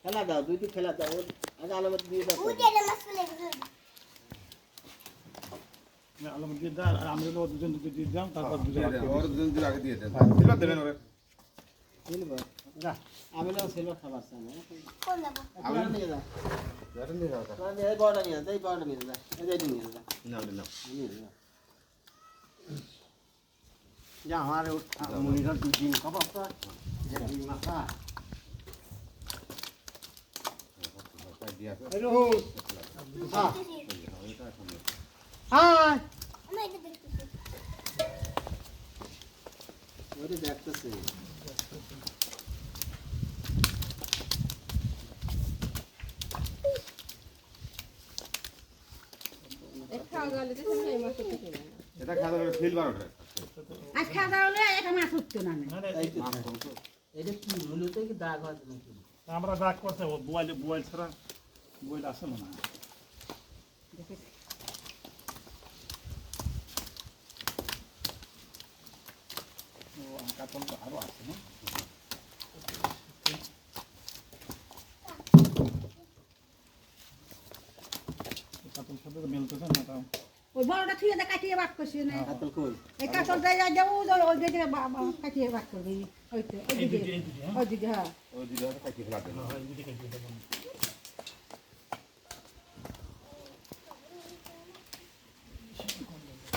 খেলা দাও দুই দিন খেলা দাও আগে আলামত দিয়ে দাও আলামত দিয়ে দাও আর আমরা দুজন দিয়ে দাও তারপর দুজন আগে দিয়ে দেন সিলভার দেবেন ওরে সিলভার আমি না সিলভার খাবার চাই না কোন যাব আমি নিয়ে যা জানেন নি দাও মানে এই বড়টা নিয়ে যা এই বড়টা নিয়ে যা এই যে নিয়ে যা না না নিয়ে যা যা আমার মুনিরা দুই দিন খাবার তো দিন মাথা হ্যালো হ্যাঁ হ্যাঁ ওরে দেখতেছে এটা খাওয়া দাওয়া ফিল বারোটা আজ খাওয়া দাওয়া হলে একটা মাছ উঠতো না এটা কি হলো তো কি দাগ আছে নাকি আমরা ডাক করতে বয়েল ছাড়া বয়েল আসলো না ও কাতল তো আরো আছে না কাতল সাথে মিলতেছে না তাও ওই বড়টা থুয়ে দে কাটিয়ে বাক করছি না কাতল কই এই কাতল যাই যাও ওই দিকে কাটিয়ে বাক করবি ওই তো ওই দিকে হ্যাঁ ওই দিকে কাটি ফেলা দেন এই দিকে কাটিয়ে দেবো